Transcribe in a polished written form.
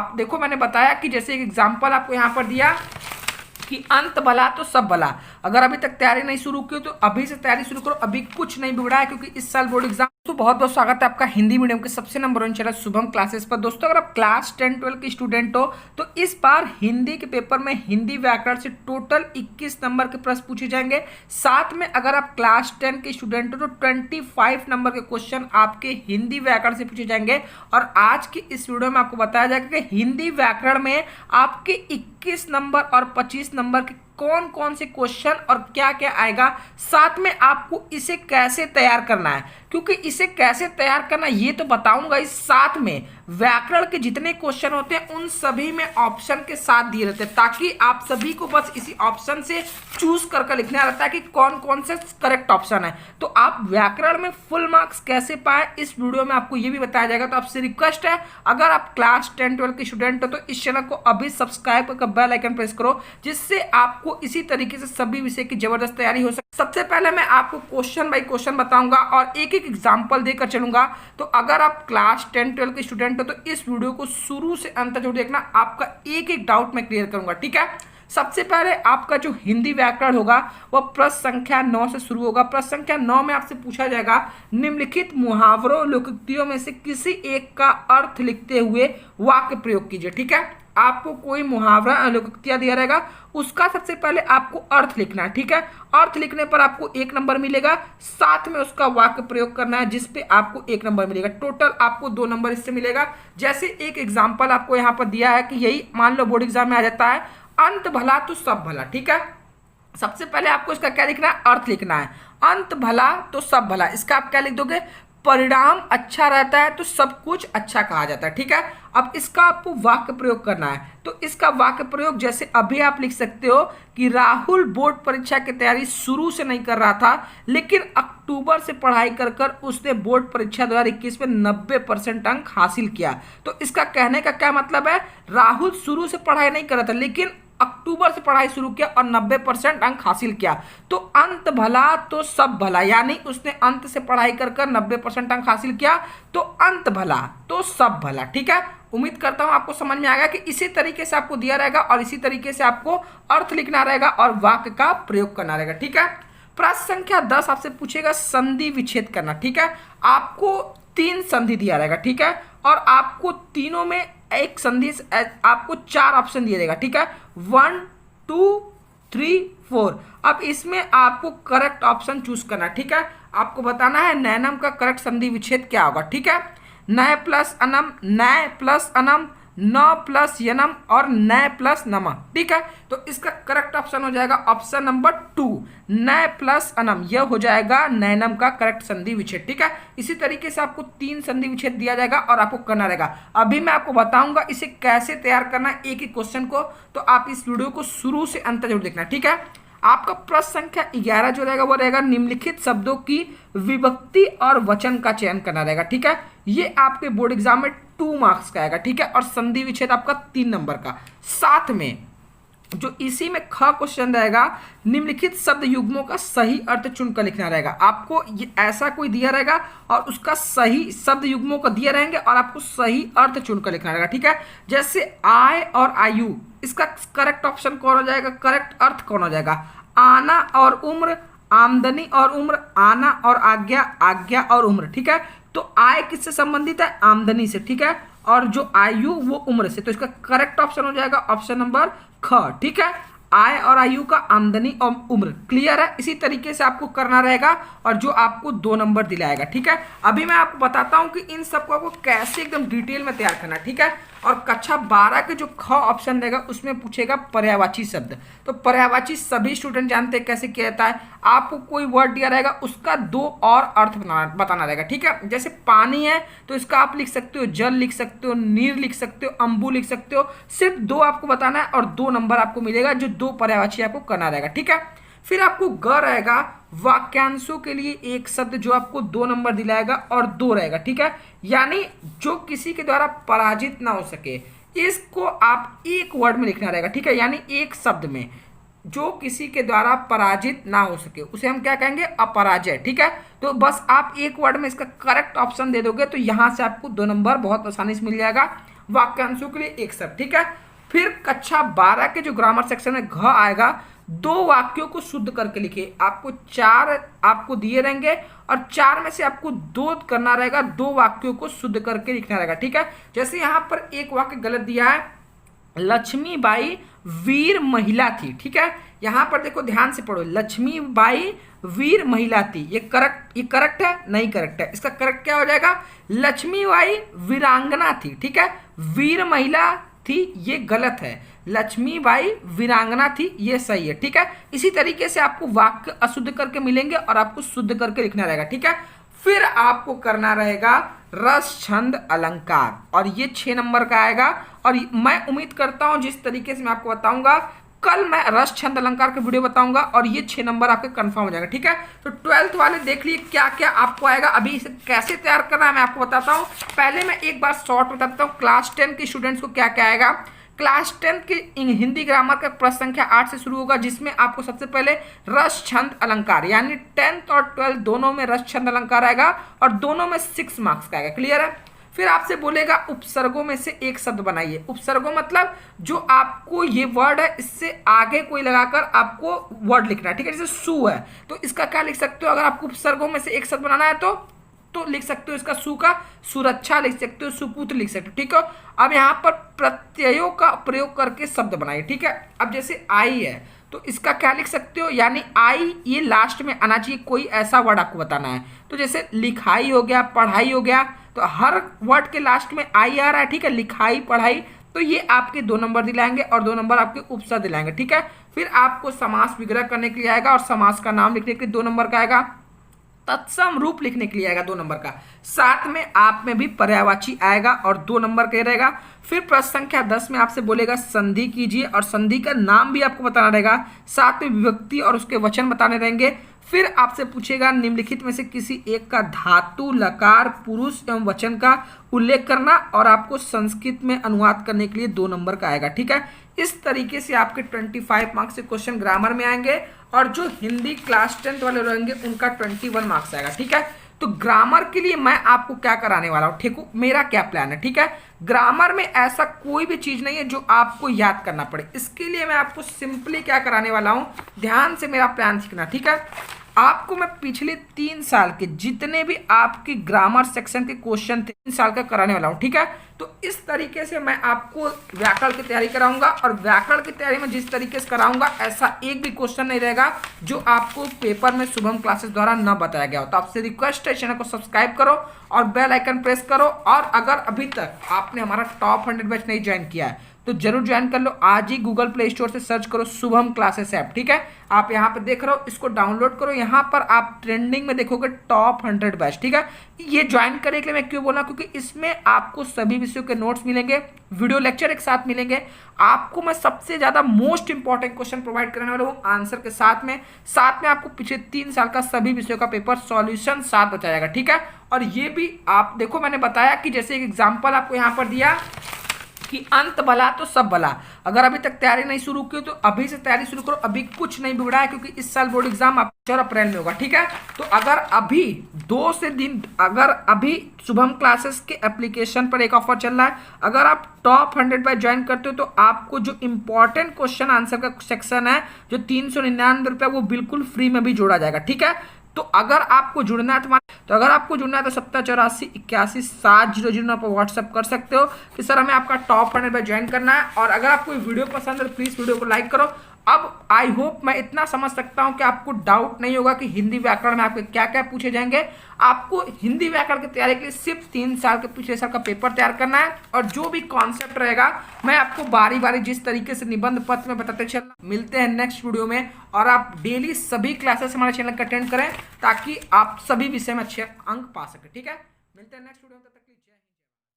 आप देखो मैंने बताया कि जैसे एक एग्जाम्पल आपको यहाँ पर दिया कि अंत भला तो सब भला। अगर अभी तक तैयारी नहीं शुरू की तो अभी से तैयारी शुरू करो, अभी कुछ नहीं बिगड़ा है क्योंकि इस साल बोर्ड एग्जाम। तो बहुत बहुत स्वागत है आपका हिंदी मीडियम के सबसे नंबर 1 चैनल शुभम क्लासेस पर। दोस्तों अगर आप क्लास 10-12 के स्टूडेंट हो तो इस बार हिंदी के पेपर में हिंदी व्याकरण से टोटल 21 नंबर के प्रश्न पूछे जाएंगे। साथ में अगर आप क्लास 10 के स्टूडेंट हो तो 25 नंबर के क्वेश्चन आपके हिंदी व्याकरण से पूछे जाएंगे। और आज की इस वीडियो में आपको बताया जाएगा कि हिंदी व्याकरण में आपके 21 नंबर और 25 नंबर के कौन कौन से क्वेश्चन और क्या क्या आएगा, साथ में आपको इसे कैसे तैयार करना है, क्योंकि इसे कैसे तैयार करना ये तो बताऊंगा इस साथ में व्याकरण के जितने क्वेश्चन होते हैं उन सभी में ऑप्शन के साथ दिए रहते हैं, ताकि आप सभी को बस इसी ऑप्शन से चूज करके लिखना रहता है कि कौन कौन से करेक्ट ऑप्शन है। तो आप व्याकरण में फुल मार्क्स कैसे पाए इस वीडियो में आपको ये भी बताया जाएगा। तो आपसे रिक्वेस्ट है, अगर आप क्लास 10-12 के स्टूडेंट हो तो इस चैनल को अभी सब्सक्राइब करके बेल आइकन प्रेस करो, जिससे आपको इसी तरीके से सभी विषय की जबरदस्त तैयारी हो सके। सबसे पहले मैं आपको क्वेश्चन बाय क्वेश्चन बताऊंगा और एक एक एग्जांपल देकर चलूंगा। तो अगर आप क्लास 10-12 के स्टूडेंट हो तो इस वीडियो को शुरू से अंत तक देखना, आपका एक एक डाउट मैं क्लियर करूंगा, ठीक है। सबसे पहले आपका जो हिंदी व्याकरण होगा वह प्रश्न संख्या 9 से शुरू होगा। प्रश्न संख्या 9 में आपसे पूछा जाएगा निम्नलिखित मुहावरों लोकोक्तियों में से किसी एक का अर्थ लिखते हुए वाक्य प्रयोग कीजिए, ठीक है। आपको कोई मुहावरा लोकोक्तियां दिया रहेगा, उसका सबसे पहले आपको अर्थ लिखना है, ठीक है। अर्थ लिखने पर आपको 1 नंबर मिलेगा, साथ में उसका वाक्य प्रयोग करना है जिस पे आपको 1 नंबर मिलेगा। टोटल आपको 2 नंबर इससे मिलेगा। जैसे एक एग्जाम्पल आपको यहाँ पर दिया है कि यही मान लो बोर्ड एग्जाम में आ जाता है, अंत भला तो सब भला, ठीक है। सबसे पहले आपको इसका क्या लिखना है, अर्थ लिखना है। अंत भला तो सब भला, इसका आप क्या लिख दोगे, परिणाम अच्छा रहता है तो सब कुछ अच्छा कहा जाता है, ठीक है। अब इसका आपको वाक्य प्रयोग करना है। तो इसका वाक्य प्रयोग जैसे अभी आप लिख सकते हो कि राहुल बोर्ड परीक्षा की तैयारी शुरू से नहीं कर रहा था, लेकिन अक्टूबर से पढ़ाई कर कर उसने बोर्ड परीक्षा 2021 में 90% अंक हासिल किया। तो इसका कहने का क्या मतलब है, राहुल शुरू से पढ़ाई नहीं कर रहा था लेकिन अक्टूबर से पढ़ाई शुरू किया और 90% अंक हासिल किया। तो अंत भला तो सब भला, यानी उसने अंत से पढ़ाई कर कर 90% अंक हासिल किया, तो अंत भला तो सब भला, ठीक है। उम्मीद करता हूं आपको समझ में आ गया कि इसी तरीके से आपको दिया रहेगा और इसी तरीके से आपको अर्थ लिखना रहेगा और वाक्य का प्रयोग करना रहेगा, ठीक है। प्रश्न संख्या 10 आपसे पूछेगा संधि विच्छेद करना, ठीक है। आपको 3 संधि दिया रहेगा, ठीक है, और आपको तीनों में एक संधि आपको 4 ऑप्शन दिया जाएगा, ठीक है। 1 2 3 4। अब इसमें आपको करेक्ट ऑप्शन चूज करना, ठीक है। आपको बताना है नैनम का करेक्ट संधि विच्छेद क्या होगा, ठीक है। नय प्लस अनम, नय प्लस अनम, न प्लस यनम और नय प्लस नम, ठीक है। तो इसका करेक्ट ऑप्शन हो जाएगा ऑप्शन नंबर 2, नय प्लस अनम। यह हो जाएगा नैनम का करेक्ट संधि विच्छेद, ठीक है। इसी तरीके से आपको 3 संधि विच्छेद दिया जाएगा और आपको करना रहेगा। अभी मैं आपको बताऊंगा इसे कैसे तैयार करना है एक एक क्वेश्चन को, तो आप इस वीडियो को शुरू से अंत तक जरूर देखना, ठीक है। आपका प्रश्न संख्या 11 जो रहेगा वो रहेगा निम्नलिखित शब्दों की विभक्ति और वचन का चयन करना रहेगा, ठीक है। ये आपके बोर्ड एग्जाम में 2 मार्क्स का आएगा, ठीक है, और संधि विच्छेद आपका 3 नंबर का। साथ में जो इसी में ख क्वेश्चन रहेगा निम्नलिखित शब्द युग्मों का सही अर्थ चुनकर लिखना रहेगा। आपको ये ऐसा कोई दिया रहेगा और उसका सही शब्द युग्मों का दिए रहेंगे और आपको सही अर्थ चुनकर लिखना रहेगा, ठीक है। जैसे आय और आयु, इसका करेक्ट ऑप्शन कौन हो जाएगा, करेक्ट अर्थ कौन हो जाएगा, आना और उम्र, आमदनी और उम्र, आना और आज्ञा, आज्ञा और उम्र, ठीक है। तो आय किससे संबंधित है, आमदनी से, ठीक है, और जो आयु वो उम्र से। तो इसका करेक्ट ऑप्शन हो जाएगा ऑप्शन नंबर ख, ठीक है। आय और आयु का आमदनी और उम्र, क्लियर है। इसी तरीके से आपको करना रहेगा और जो आपको 2 नंबर दिलाएगा, ठीक है। अभी मैं आपको बताता हूं कि इन सबको आपको कैसे एकदम डिटेल में तैयार करना, ठीक है। और कक्षा 12 के जो ख ऑप्शन रहेगा उसमें पूछेगा पर्यायवाची शब्द। तो पर्यायवाची सभी स्टूडेंट जानते हैं कैसे किया जाता है। आपको कोई वर्ड दिया रहेगा उसका 2 और अर्थ बताना रहेगा, ठीक है। जैसे पानी है तो इसका आप लिख सकते हो जल लिख सकते हो, नीर लिख सकते हो, अंबु लिख सकते हो। सिर्फ 2 आपको बताना है और 2 नंबर आपको मिलेगा, जो 2 पर्यायवाची आपको करना रहेगा, ठीक है। फिर आपको ग रहेगा वाक्यांशों के लिए एक शब्द जो आपको 2 नंबर दिलाएगा और 2 रहेगा, ठीक है। यानी जो किसी के द्वारा पराजित ना हो सके, इसको आप एक वर्ड में लिखना रहेगा, ठीक है। यानी एक शब्द में जो किसी के द्वारा पराजित ना हो सके उसे हम क्या कहेंगे, अपराजय, ठीक है। तो बस आप एक वर्ड में इसका करेक्ट ऑप्शन दे दोगे तो यहां से आपको 2 नंबर बहुत आसानी से मिल जाएगा। वाक्यांशों के लिए एक शब्द, ठीक है। फिर कक्षा 12 के जो ग्रामर सेक्शन में घ आएगा, 2 वाक्यों को शुद्ध करके लिखिए। आपको 4 आपको दिए रहेंगे और 4 में से आपको 2 करना रहेगा, 2 वाक्यों को शुद्ध करके लिखना रहेगा, ठीक है। जैसे यहाँ पर एक वाक्य गलत दिया है, लक्ष्मीबाई वीर महिला थी, ठीक है। यहाँ पर देखो ध्यान से पढ़ो, लक्ष्मीबाई वीर महिला थी, ये करेक्ट है? नहीं करेक्ट है। इसका करेक्ट क्या हो जाएगा? लक्ष्मीबाई वीरांगना थी, ठीक है। वीर महिला थी ये गलत है, लक्ष्मीबाई वीरांगना थी ये सही है, ठीक है। इसी तरीके से आपको वाक्य अशुद्ध करके मिलेंगे और आपको शुद्ध करके लिखना रहेगा, ठीक है। फिर आपको करना रहेगा रस छंद अलंकार, और ये 6 नंबर का आएगा। और मैं उम्मीद करता हूं जिस तरीके से मैं आपको बताऊंगा, कल मैं रस छंद अलंकार का वीडियो बताऊंगा और ये 6 नंबर आपके कंफर्म हो जाएगा, ठीक है। तो 12th वाले देख लिए क्या क्या आपको आएगा। अभी इसे कैसे तैयार करना है मैं आपको बताता हूँ। पहले मैं एक बार शॉर्ट बताता हूँ क्लास 10 के स्टूडेंट्स को क्या क्या आएगा। क्लास 10 की हिंदी ग्रामर का प्रश्न संख्या 8 से शुरू होगा, जिसमें आपको सबसे पहले रस छंद अलंकार, यानी 10th और 12th दोनों में रस छंद अलंकार आएगा और दोनों में 6 मार्क्स का आएगा, क्लियर है। फिर आपसे बोलेगा उपसर्गों में से एक शब्द बनाइए। उपसर्गों मतलब जो आपको ये वर्ड है इससे आगे कोई लगाकर आपको वर्ड लिखना है, ठीक है। जैसे सु है तो इसका क्या लिख सकते हो, अगर आपको उपसर्गों में से एक शब्द बनाना है तो लिख सकते हो इसका सु का सुरक्षा लिख सकते हो, सुपुत्र लिख सकते हो, ठीक है। अब यहाँ पर प्रत्ययों का प्रयोग करके शब्द बनाइए, ठीक है। अब जैसे आई है तो इसका क्या लिख सकते हो, यानी आई ये लास्ट में आना चाहिए, कोई ऐसा वर्ड आपको बताना है। तो जैसे लिखाई हो गया, पढ़ाई हो गया, तो हर वर्ड के लास्ट में आई आ रहा है, ठीक है। लिखाई पढ़ाई, तो ये आपके 2 नंबर दिलाएंगे और 2 नंबर आपके उपसर्ग दिलाएंगे, ठीक है। फिर आपको समास विग्रह करने के लिए आएगा और समास का नाम लिखने के लिए 2 नंबर का आएगा। तत्सम रूप लिखने के लिए आएगा 2 नंबर का। साथ में आप में भी पर्यायवाची आएगा और 2 नंबर का रहेगा। फिर प्रश्न संख्या 10 में आपसे बोलेगा संधि कीजिए और संधि का नाम भी आपको बताना रहेगा, साथ में विभक्ति और उसके वचन बताने रहेंगे। फिर आपसे पूछेगा निम्नलिखित में से किसी एक का धातु लकार पुरुष एवं वचन का उल्लेख करना और आपको संस्कृत में अनुवाद करने के लिए 2 नंबर का आएगा, ठीक है। इस तरीके से आपके 25 मार्क्स से क्वेश्चन ग्रामर में आएंगे और जो हिंदी क्लास 10th वाले रहेंगे उनका 21 मार्क्स आएगा, ठीक है। तो ग्रामर के लिए मैं आपको क्या कराने वाला हूँ, ठीक है, मेरा क्या प्लान है, ठीक है। ग्रामर में ऐसा कोई भी चीज नहीं है जो आपको याद करना पड़े। इसके लिए मैं आपको सिंपली क्या कराने वाला हूँ, ध्यान से मेरा प्लान सीखना, ठीक है। आपको मैं पिछले 3 साल के जितने भी आपकी ग्रामर सेक्शन के क्वेश्चन थे 3 साल का कराने वाला हूँ, ठीक है। तो इस तरीके से मैं आपको व्याकरण की तैयारी कराऊंगा और व्याकरण की तैयारी में जिस तरीके से कराऊंगा ऐसा एक भी क्वेश्चन नहीं रहेगा जो आपको पेपर में शुभम क्लासेस द्वारा न बताया गया हो। तो आपसे रिक्वेस्ट है चैनल को सब्सक्राइब करो और बेल आइकन प्रेस करो, और अगर अभी तक आपने हमारा टॉप 100 बैच नहीं ज्वाइन किया है तो जरूर ज्वाइन कर लो। आज ही गूगल प्ले स्टोर से सर्च करो शुभम क्लासेस ऐप, ठीक है। आप यहाँ पे देख रहे हो, इसको डाउनलोड करो। यहाँ पर आप ट्रेंडिंग में देखोगे टॉप 100 बैच, ठीक है। ये ज्वाइन करने के लिए मैं क्यों बोला, क्योंकि इसमें आपको सभी विषयों के नोट्स मिलेंगे, वीडियो लेक्चर एक साथ मिलेंगे। आपको मैं सबसे ज्यादा मोस्ट इंपॉर्टेंट क्वेश्चन प्रोवाइड करने वाला हूँ आंसर के साथ में आपको पिछले 3 साल का सभी विषयों का पेपर सॉल्यूशन साथ बताया जाएगा, ठीक है। और ये भी आप देखो, मैंने बताया कि जैसे एक एग्जाम्पल आपको यहाँ पर दिया कि अंत भला तो सब भला। अगर अभी तक तैयारी नहीं शुरू की तो अभी से तैयारी शुरू करो, अभी कुछ नहीं बिगड़ा है क्योंकि इस साल बोर्ड एग्जाम 4 अप्रैल में होगा, ठीक है। तो अगर अभी 2 से दिन, अगर अभी शुभम क्लासेस के एप्लीकेशन पर एक ऑफर चल रहा है, अगर आप टॉप 100 बाय ज्वाइन करते हो तो आपको जो इंपॉर्टेंट क्वेश्चन आंसर का सेक्शन है जो 399 रुपये वो बिल्कुल फ्री में भी जोड़ा जाएगा, ठीक है। तो अगर आपको जुड़ना है तो 7084818700 पर व्हाट्सअप कर सकते हो कि सर हमें आपका टॉप 100 में ज्वाइन करना है। और अगर आपको वीडियो पसंद है तो प्लीज़ वीडियो को लाइक करो। अब आई होप मैं इतना समझ सकता हूं कि आपको डाउट नहीं होगा कि हिंदी व्याकरण में आपके क्या क्या पूछे जाएंगे। आपको हिंदी व्याकरण की तैयारी के लिए सिर्फ 3 साल के पिछले साल का पेपर तैयार करना है और जो भी कॉन्सेप्ट रहेगा मैं आपको बारी बारी जिस तरीके से निबंध पत्र में बताते चलना। मिलते हैं नेक्स्ट वीडियो में और आप डेली सभी क्लासेस हमारे चैनल का अटेंड करें ताकि आप सभी विषय में अच्छे अंक पा सकें, ठीक है। मिलते हैं नेक्स्ट वीडियो में, तब तक